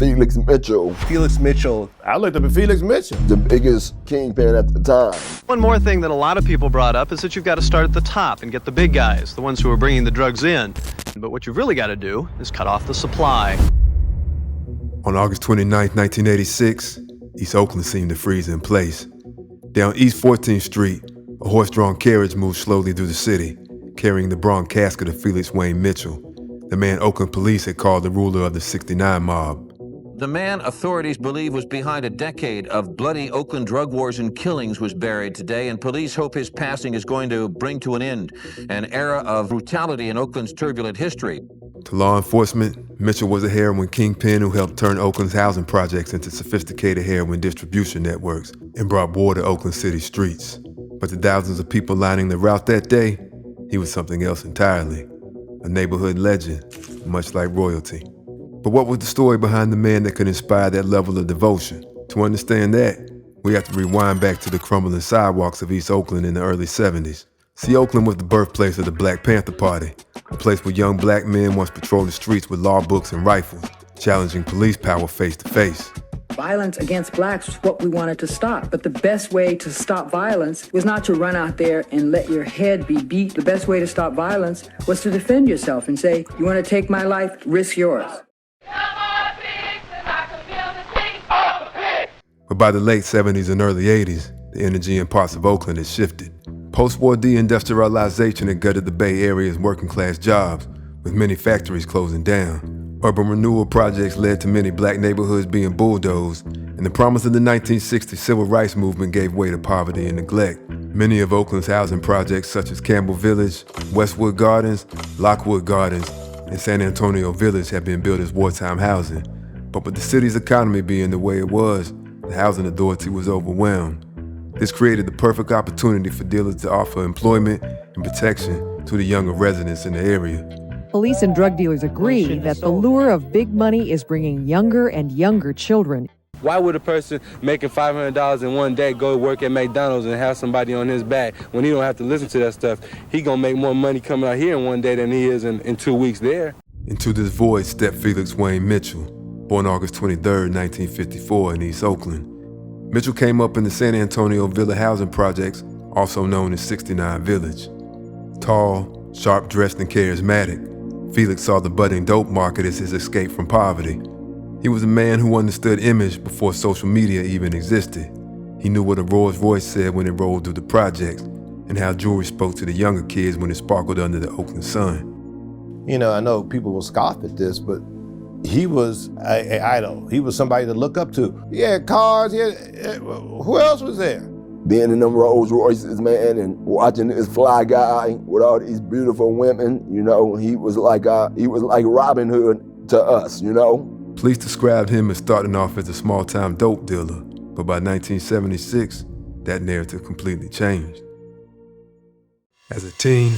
Felix Mitchell. Felix Mitchell. I looked up at Felix Mitchell. The biggest kingpin at the time. One more thing that a lot of people brought up is that you've got to start at the top and get the big guys, the ones who are bringing the drugs in. But what you've really got to do is cut off the supply. On August 29, 1986, East Oakland seemed to freeze in place. Down East 14th Street, a horse-drawn carriage moved slowly through the city, carrying the bronze casket of Felix Wayne Mitchell, the man Oakland police had called the ruler of the '69 mob. The man authorities believe was behind a decade of bloody Oakland drug wars and killings was buried today, and police hope his passing is going to bring to an end an era of brutality in Oakland's turbulent history. To law enforcement, Mitchell was a heroin kingpin who helped turn Oakland's housing projects into sophisticated heroin distribution networks and brought war to Oakland City streets. But to thousands of people lining the route that day, he was something else entirely. A neighborhood legend, much like royalty. But what was the story behind the man that could inspire that level of devotion? To understand that, we have to rewind back to the crumbling sidewalks of East Oakland in the early 70s. See, Oakland was the birthplace of the Black Panther Party, a place where young black men once patrolled the streets with law books and rifles, challenging police power face to face. Violence against blacks was what we wanted to stop. But the best way to stop violence was not to run out there and let your head be beat. The best way to stop violence was to defend yourself and say, you want to take my life, risk yours. But by the late 70s and early 80s, the energy in parts of Oakland had shifted. Post-war deindustrialization had gutted the Bay Area's working-class jobs, with many factories closing down. Urban renewal projects led to many black neighborhoods being bulldozed, and the promise of the 1960s civil rights movement gave way to poverty and neglect. Many of Oakland's housing projects, such as Campbell Village, Westwood Gardens, Lockwood Gardens, and San Antonio Village, had been built as wartime housing. But with the city's economy being the way it was, the housing authority was overwhelmed. This created the perfect opportunity for dealers to offer employment and protection to the younger residents in the area. Police and drug dealers agree that the lure of big money is bringing younger and younger children. Why would a person making $500 in one day go to work at McDonald's and have somebody on his back when he don't have to listen to that stuff? He gonna make more money coming out here in one day than he is in 2 weeks there. Into this void stepped Felix Wayne Mitchell, born August 23, 1954 in East Oakland. Mitchell came up in the San Antonio Villa housing projects, also known as 69 Village. Tall, sharp-dressed, and charismatic, Felix saw the budding dope market as his escape from poverty. He was a man who understood image before social media even existed. He knew what a Rolls Royce said when it rolled through the projects, and how jewelry spoke to the younger kids when it sparkled under the Oakland sun. You know, I know people will scoff at this, but he was an idol. He was somebody to look up to. He had cars, who else was there? Being in them Rolls Royces, man, and watching this fly guy with all these beautiful women, you know, he was like Robin Hood to us, you know. Police described him as starting off as a small-time dope dealer, but by 1976, that narrative completely changed. As a teen,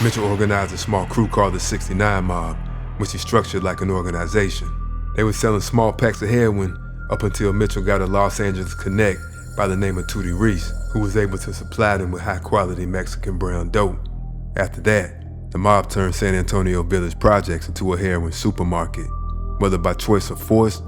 Mitchell organized a small crew called the '69 Mob, which he structured like an organization. They were selling small packs of heroin up until Mitchell got a Los Angeles connect by the name of Tootie Reese, who was able to supply them with high-quality Mexican brown dope. After that, the mob turned San Antonio Village projects into a heroin supermarket. Whether by choice or force,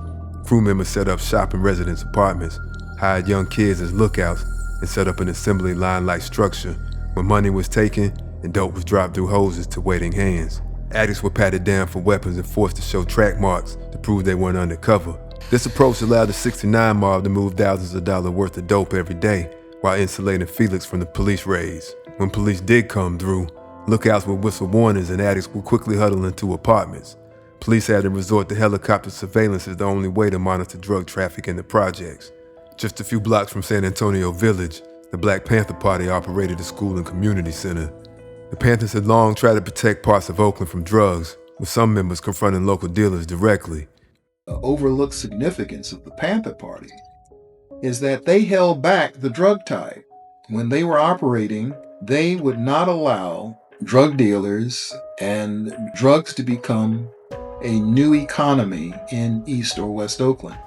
crew members set up shop in residents' apartments, hired young kids as lookouts, and set up an assembly line-like structure where money was taken and dope was dropped through hoses to waiting hands. Addicts were patted down for weapons and forced to show track marks to prove they weren't undercover. This approach allowed the '69 Mob to move thousands of dollars worth of dope every day while insulating Felix from the police raids. When police did come through, lookouts would whistle warnings and addicts would quickly huddle into apartments. Police had to resort to helicopter surveillance as the only way to monitor drug traffic in the projects. Just a few blocks from San Antonio Village, the Black Panther Party operated a school and community center. The Panthers had long tried to protect parts of Oakland from drugs, with some members confronting local dealers directly. The overlooked significance of the Panther Party is that they held back the drug tide. When they were operating, they would not allow drug dealers and drugs to become a new economy in East or West Oakland.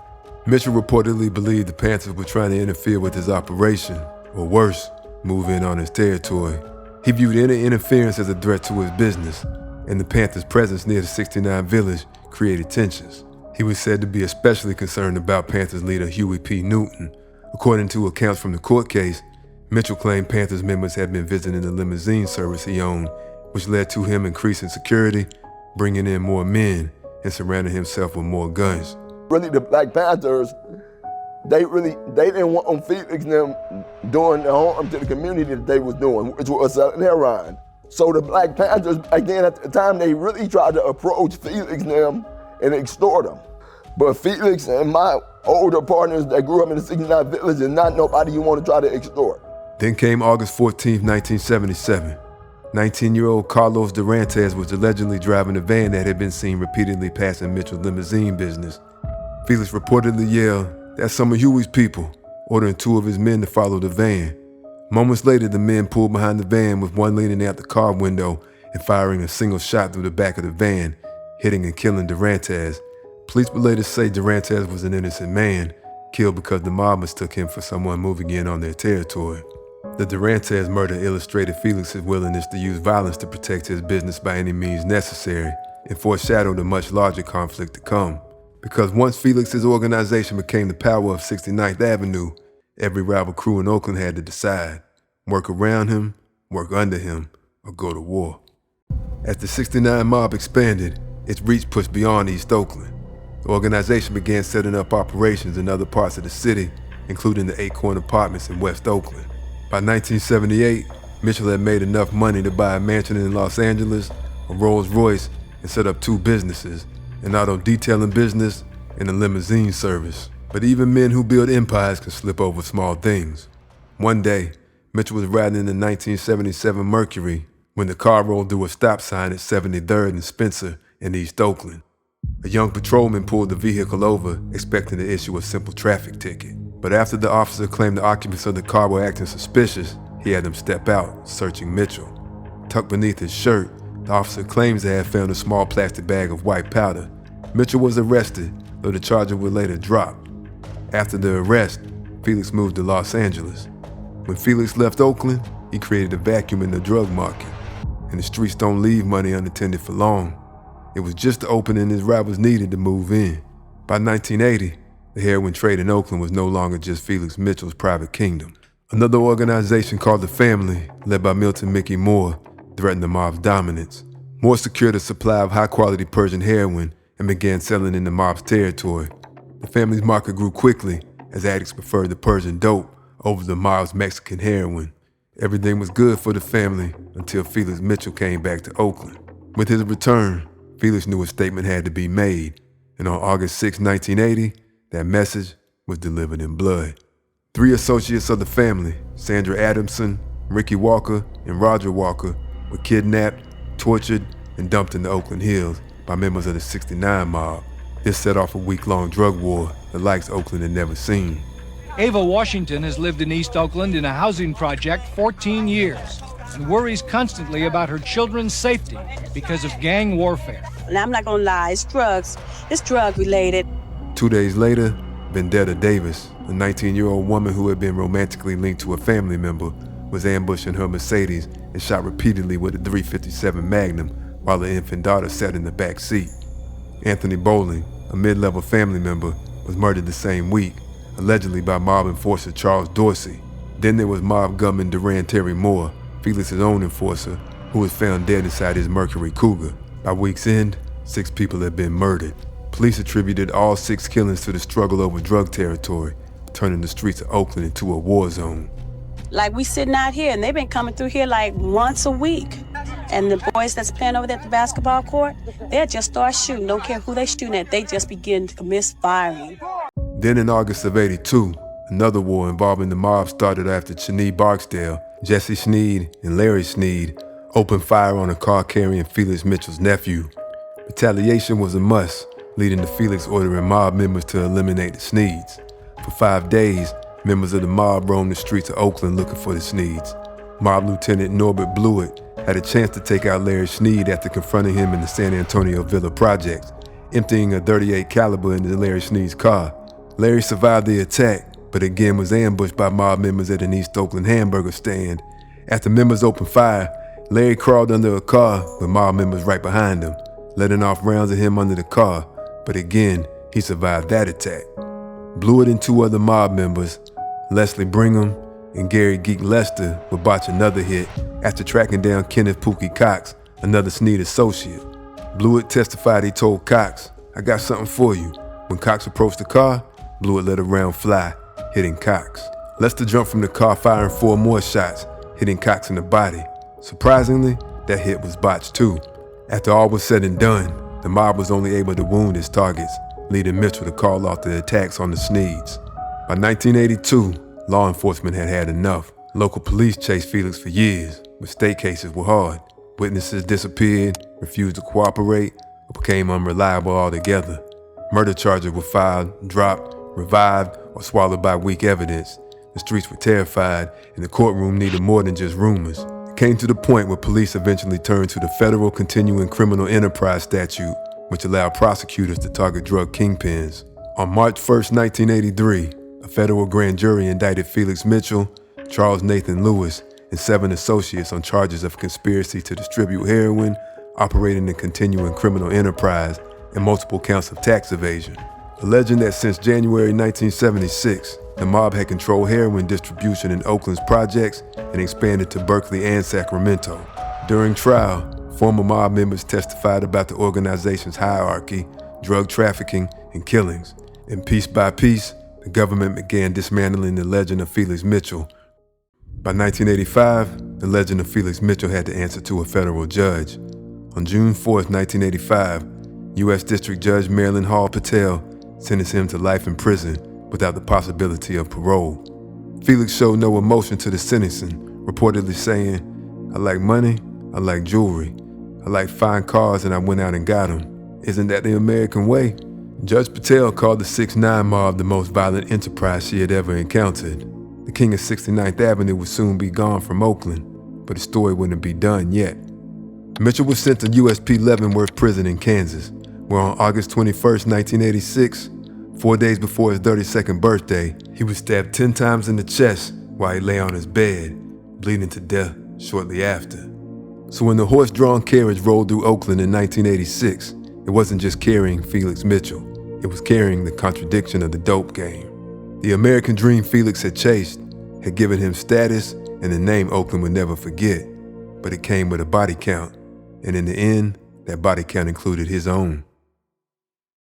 Mitchell reportedly believed the Panthers were trying to interfere with his operation, or worse, move in on his territory. He viewed any interference as a threat to his business, and the Panthers' presence near the '69 Village created tensions. He was said to be especially concerned about Panthers leader Huey P. Newton. According to accounts from the court case, Mitchell claimed Panthers members had been visiting the limousine service he owned, which led to him increasing security, bringing in more men, and surrounding himself with more guns. Really, the Black Panthers, they didn't want Felix and them doing the harm to the community that they was doing, which was selling heroin. So the Black Panthers, again, at the time, they really tried to approach Felix and them and extort them. But Felix and my older partners that grew up in the 69 village is not nobody you want to try to extort. Then came August 14, 1977. 19-year-old Carlos Durantes was allegedly driving a van that had been seen repeatedly passing Mitchell's limousine business. Felix reportedly yelled, "That's some of Huey's people," ordering two of his men to follow the van. Moments later, the men pulled behind the van with one leaning out the car window and firing a single shot through the back of the van, hitting and killing Durantes. Police would later say Durantes was an innocent man, killed because the mob mistook him for someone moving in on their territory. The Durantes murder illustrated Felix's willingness to use violence to protect his business by any means necessary and foreshadowed a much larger conflict to come. Because once Felix's organization became the power of 69th Avenue, every rival crew in Oakland had to decide: work around him, work under him, or go to war. As the 69 mob expanded, its reach pushed beyond East Oakland. The organization began setting up operations in other parts of the city, including the Acorn Apartments in West Oakland. By 1978, Mitchell had made enough money to buy a mansion in Los Angeles, a Rolls Royce, and set up two businesses, an auto detailing business and a limousine service. But even men who build empires can slip over small things. One day, Mitchell was riding in the 1977 Mercury when the car rolled through a stop sign at 73rd and Spencer in East Oakland. A young patrolman pulled the vehicle over, expecting to issue a simple traffic ticket. But after the officer claimed the occupants of the car were acting suspicious, he had them step out, searching Mitchell. Tucked beneath his shirt, the officer claims to have found a small plastic bag of white powder. Mitchell was arrested, though the charges were later dropped. After the arrest, Felix moved to Los Angeles. When Felix left Oakland, he created a vacuum in the drug market. And the streets don't leave money unattended for long. It was just the opening his rivals needed to move in. By 1980, the heroin trade in Oakland was no longer just Felix Mitchell's private kingdom. Another organization called The Family, led by Milton Mickey Moore, threatened the mob's dominance. Moore secured a supply of high-quality Persian heroin and began selling in the mob's territory. The family's market grew quickly as addicts preferred the Persian dope over the mob's Mexican heroin. Everything was good for the family until Felix Mitchell came back to Oakland. With his return, Felix knew a statement had to be made, and on August 6, 1980, that message was delivered in blood. 3 associates of the family, Sandra Adamson, Ricky Walker, and Roger Walker, were kidnapped, tortured, and dumped in the Oakland Hills by members of the 69 mob. This set off a week-long drug war the likes Oakland had never seen. Ava Washington has lived in East Oakland in a housing project 14 years and worries constantly about her children's safety because of gang warfare. And I'm not gonna lie, it's drugs. It's drug-related. 2 days later, Vendetta Davis, a 19-year-old woman who had been romantically linked to a family member, was ambushed in her Mercedes and shot repeatedly with a .357 Magnum while her infant daughter sat in the back seat. Anthony Bowling, a mid-level family member, was murdered the same week, allegedly by mob enforcer Charles Dorsey. Then there was mob gunman Duran Terry Moore, Felix's own enforcer, who was found dead inside his Mercury Cougar. By week's end, 6 people had been murdered. Police attributed all 6 killings to the struggle over drug territory, turning the streets of Oakland into a war zone. Like, we sitting out here, and they've been coming through here like once a week. And the boys that's playing over there at the basketball court, they'll just start shooting. Don't care who they shooting at, they just begin to misfiring. Then in August of '82, another war involving the mob started after Snead Barksdale, Jesse Snead, and Larry Snead opened fire on a car carrying Felix Mitchell's nephew. Retaliation was a must, leading to Felix ordering mob members to eliminate the Sneads. For 5 days, members of the mob roamed the streets of Oakland looking for the Sneads. Mob Lieutenant Norbert Blewett had a chance to take out Larry Snead after confronting him in the San Antonio Villa projects, emptying a .38 caliber into Larry Snead's car. Larry survived the attack, but again was ambushed by mob members at an East Oakland hamburger stand. After members opened fire, Larry crawled under a car with mob members right behind him, letting off rounds at him under the car, but again, He survived that attack. Blewett and 2 other mob members, Leslie Brigham and Gary Geek Lester, would botch another hit after tracking down Kenneth Pookie Cox, another Snead associate. Blewett testified he told Cox, "I got something for you." When Cox approached the car, Blewett let a round fly, hitting Cox. Lester jumped from the car firing 4 more shots, hitting Cox in the body. Surprisingly, that hit was botched too. After all was said and done, the mob was only able to wound its targets, leading Mitchell to call off the attacks on the Sneads. By 1982, law enforcement had had enough. Local police chased Felix for years, but state cases were hard. Witnesses disappeared, refused to cooperate, or became unreliable altogether. Murder charges were filed, dropped, revived, or swallowed by weak evidence. The streets were terrified, and the courtroom needed more than just rumors. It came to the point where police eventually turned to the Federal Continuing Criminal Enterprise Statute, which allowed prosecutors to target drug kingpins. On March 1st, 1983, a federal grand jury indicted Felix Mitchell, Charles Nathan Lewis, and 7 associates on charges of conspiracy to distribute heroin, operating a continuing criminal enterprise, and multiple counts of tax evasion. Alleging that since January 1976, the mob had controlled heroin distribution in Oakland's projects and expanded to Berkeley and Sacramento. During trial, former mob members testified about the organization's hierarchy, drug trafficking, and killings. And piece by piece, the government began dismantling the legend of Felix Mitchell. By 1985, the legend of Felix Mitchell had to answer to a federal judge. On June 4th, 1985, U.S. District Judge Marilyn Hall Patel sentenced him to life in prison without the possibility of parole. Felix showed no emotion to the sentencing, reportedly saying, "I like money, I like jewelry, I like fine cars, and I went out and got them. Isn't that the American way?" Judge Patel called the 6ix9ine mob the most violent enterprise she had ever encountered. The king of 69th Avenue would soon be gone from Oakland, but the story wouldn't be done yet. Mitchell was sent to USP Leavenworth Prison in Kansas, where on August 21st, 1986, 4 days before his 32nd birthday, he was stabbed 10 times in the chest while he lay on his bed, bleeding to death shortly after. So when the horse-drawn carriage rolled through Oakland in 1986, it wasn't just carrying Felix Mitchell, it was carrying the contradiction of the dope game. The American dream Felix had chased had given him status and a name Oakland would never forget, but it came with a body count, and in the end, that body count included his own.